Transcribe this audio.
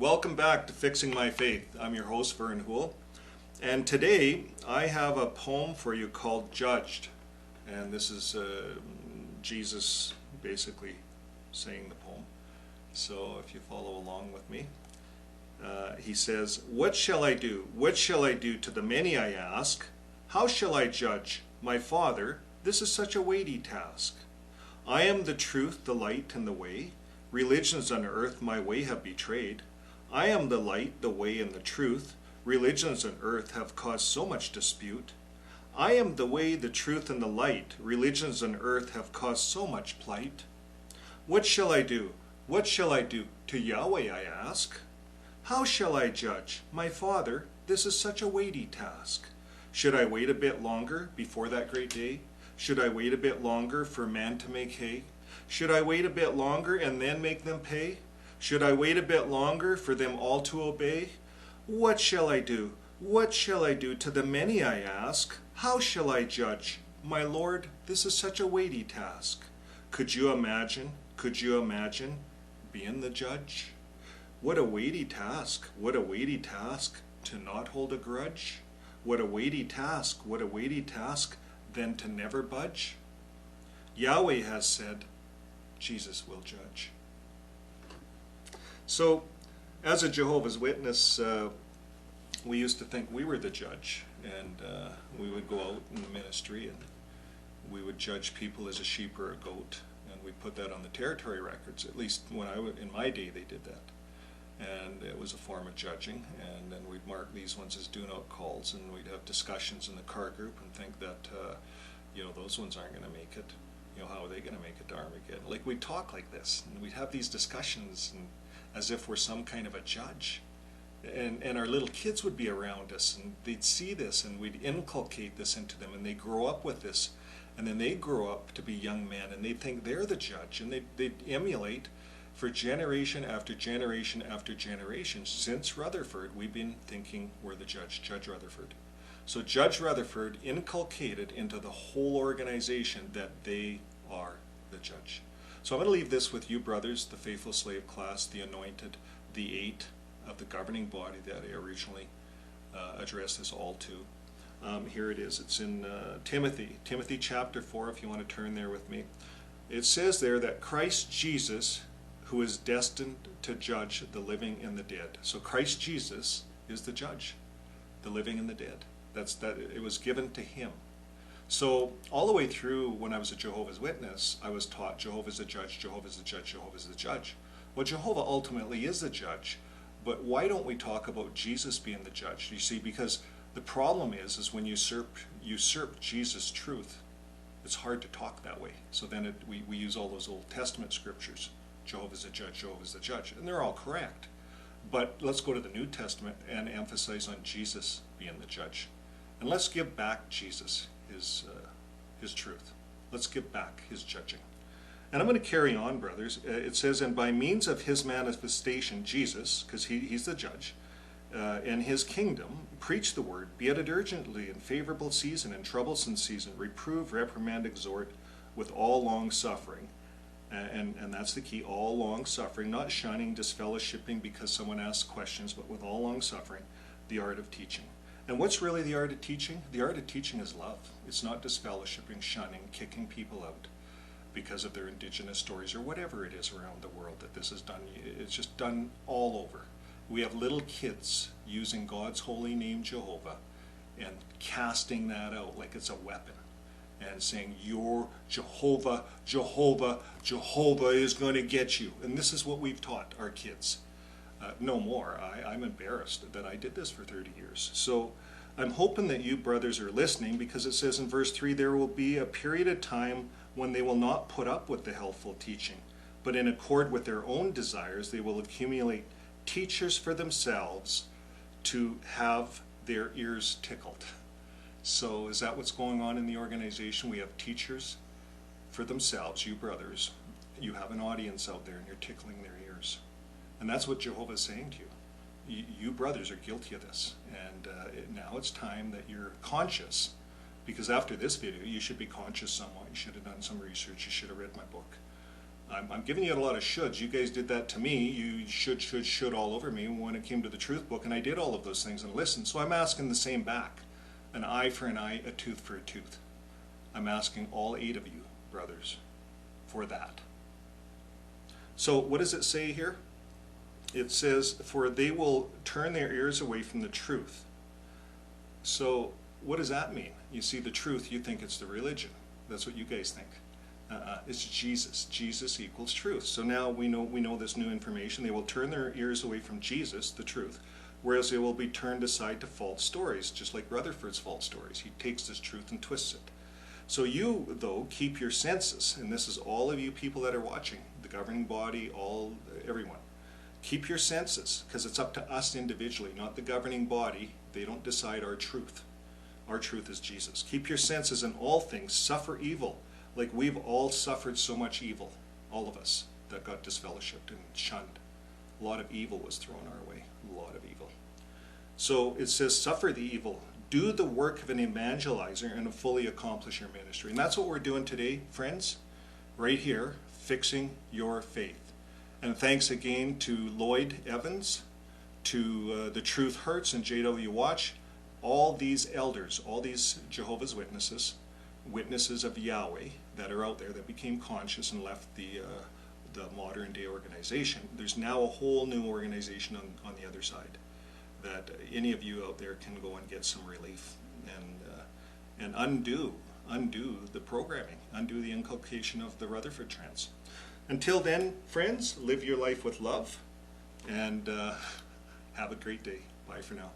Welcome back to Fixing My Faith. I'm your host, Vern Houle, and today I have a poem for you called Judged. And this is Jesus basically saying the poem. So if you follow along with me, he says, "What shall I do? What shall I do? To the many I ask. How shall I judge? My Father, this is such a weighty task. I am the truth, the light, and the way. Religions on earth my way have betrayed. I am the light, the way, and the truth. Religions on earth have caused so much dispute. I am the way, the truth, and the light. Religions on earth have caused so much plight. What shall I do? What shall I do? To Yahweh I ask. How shall I judge? My Father, this is such a weighty task. Should I wait a bit longer before that great day? Should I wait a bit longer for man to make hay? Should I wait a bit longer and then make them pay? Should I wait a bit longer for them all to obey? What shall I do? What shall I do? To the many I ask. How shall I judge? My Lord, this is such a weighty task. Could you imagine being the judge? What a weighty task, what a weighty task to not hold a grudge. What a weighty task then to never budge. Yahweh has said, Jesus will judge. So, as a Jehovah's Witness, we used to think we were the judge, and we would go out in the ministry and we would judge people as a sheep or a goat, and we put that on the territory records. At least when in my day they did that, and it was a form of judging. And then we'd mark these ones as do-not calls, and we'd have discussions in the car group and think that those ones aren't going to make it. How are they going to make it to Armageddon? Like, we'd talk like this, and we'd have these discussions, and as if we're some kind of a judge. And our little kids would be around us, and they'd see this, and we'd inculcate this into them, and they grow up with this, and then they grow up to be young men, and they think they're the judge, and they'd emulate for generation after generation after generation. Since Rutherford, we've been thinking we're the judge, Judge Rutherford. So Judge Rutherford inculcated into the whole organization that they are the judge. So I'm going to leave this with you, brothers, the faithful slave class, the anointed, the 8 of the governing body that I originally addressed this all to. Here it is. It's in Timothy chapter 4, if you want to turn there with me. It says there that Christ Jesus, who is destined to judge the living and the dead. So Christ Jesus is the judge, the living and the dead. It was given to him. So all the way through, when I was a Jehovah's Witness, I was taught Jehovah's the judge, Jehovah's the judge, Jehovah's the judge. Well, Jehovah ultimately is the judge, but why don't we talk about Jesus being the judge? You see, because the problem is when you usurp Jesus' truth, it's hard to talk that way. So then we use all those Old Testament scriptures. Jehovah's the judge, Jehovah's the judge, and they're all correct. But let's go to the New Testament and emphasize on Jesus being the judge. And let's give back Jesus his truth. Let's give back his judging. And I'm going to carry on, brothers. It says, and by means of his manifestation, Jesus, because he's the judge, and his kingdom, preach the word, be it urgently in favorable season and troublesome season, reprove, reprimand, exhort with all long suffering. And that's the key, all long suffering, not shunning, disfellowshipping because someone asks questions, but with all long suffering, the art of teaching. And what's really the art of teaching? The art of teaching is love. It's not disfellowshipping, shunning, kicking people out because of their indigenous stories or whatever it is around the world that this is done. It's just done all over. We have little kids using God's holy name, Jehovah, and casting that out like it's a weapon and saying, you're Jehovah, Jehovah, Jehovah is going to get you. And this is what we've taught our kids. No more. I'm embarrassed that I did this for 30 years. So I'm hoping that you brothers are listening, because it says in verse 3, there will be a period of time when they will not put up with the helpful teaching, but in accord with their own desires, they will accumulate teachers for themselves to have their ears tickled. So is that what's going on in the organization? We have teachers for themselves, you brothers. You have an audience out there and you're tickling their ears. And that's what Jehovah is saying to you. You brothers are guilty of this. And now it's time that you're conscious, because after this video you should be conscious somewhat. You should have done some research. You should have read my book. I'm giving you a lot of shoulds. You guys did that to me. You should all over me when it came to the truth book, and I did all of those things and listened. So I'm asking the same back. An eye for an eye, a tooth for a tooth. I'm asking all 8 of you, brothers, for that. So what does it say here? It says, for they will turn their ears away from the truth. So what does that mean? You see the truth, you think it's the religion. That's what you guys think. It's Jesus. Jesus equals truth. So now we know this new information. They will turn their ears away from Jesus, the truth, whereas they will be turned aside to false stories, just like Rutherford's false stories. He takes this truth and twists it. So you, though, keep your senses, and this is all of you people that are watching, the governing body, everyone. Keep your senses, because it's up to us individually, not the governing body. They don't decide our truth. Our truth is Jesus. Keep your senses in all things, suffer evil, like we've all suffered so much evil, all of us that got disfellowshipped and shunned. A lot of evil was thrown our way, a lot of evil. So it says, suffer the evil, do the work of an evangelizer, and fully accomplish your ministry. And that's what we're doing today, friends, right here, fixing your faith. And thanks again to Lloyd Evans, to the Truth Hurts and JW Watch, all these elders, all these Jehovah's Witnesses, witnesses of Yahweh that are out there that became conscious and left the modern day organization. There's now a whole new organization on the other side that any of you out there can go and get some relief and undo the programming, undo the inculcation of the Rutherford trance. Until then, friends, live your life with love and have a great day. Bye for now.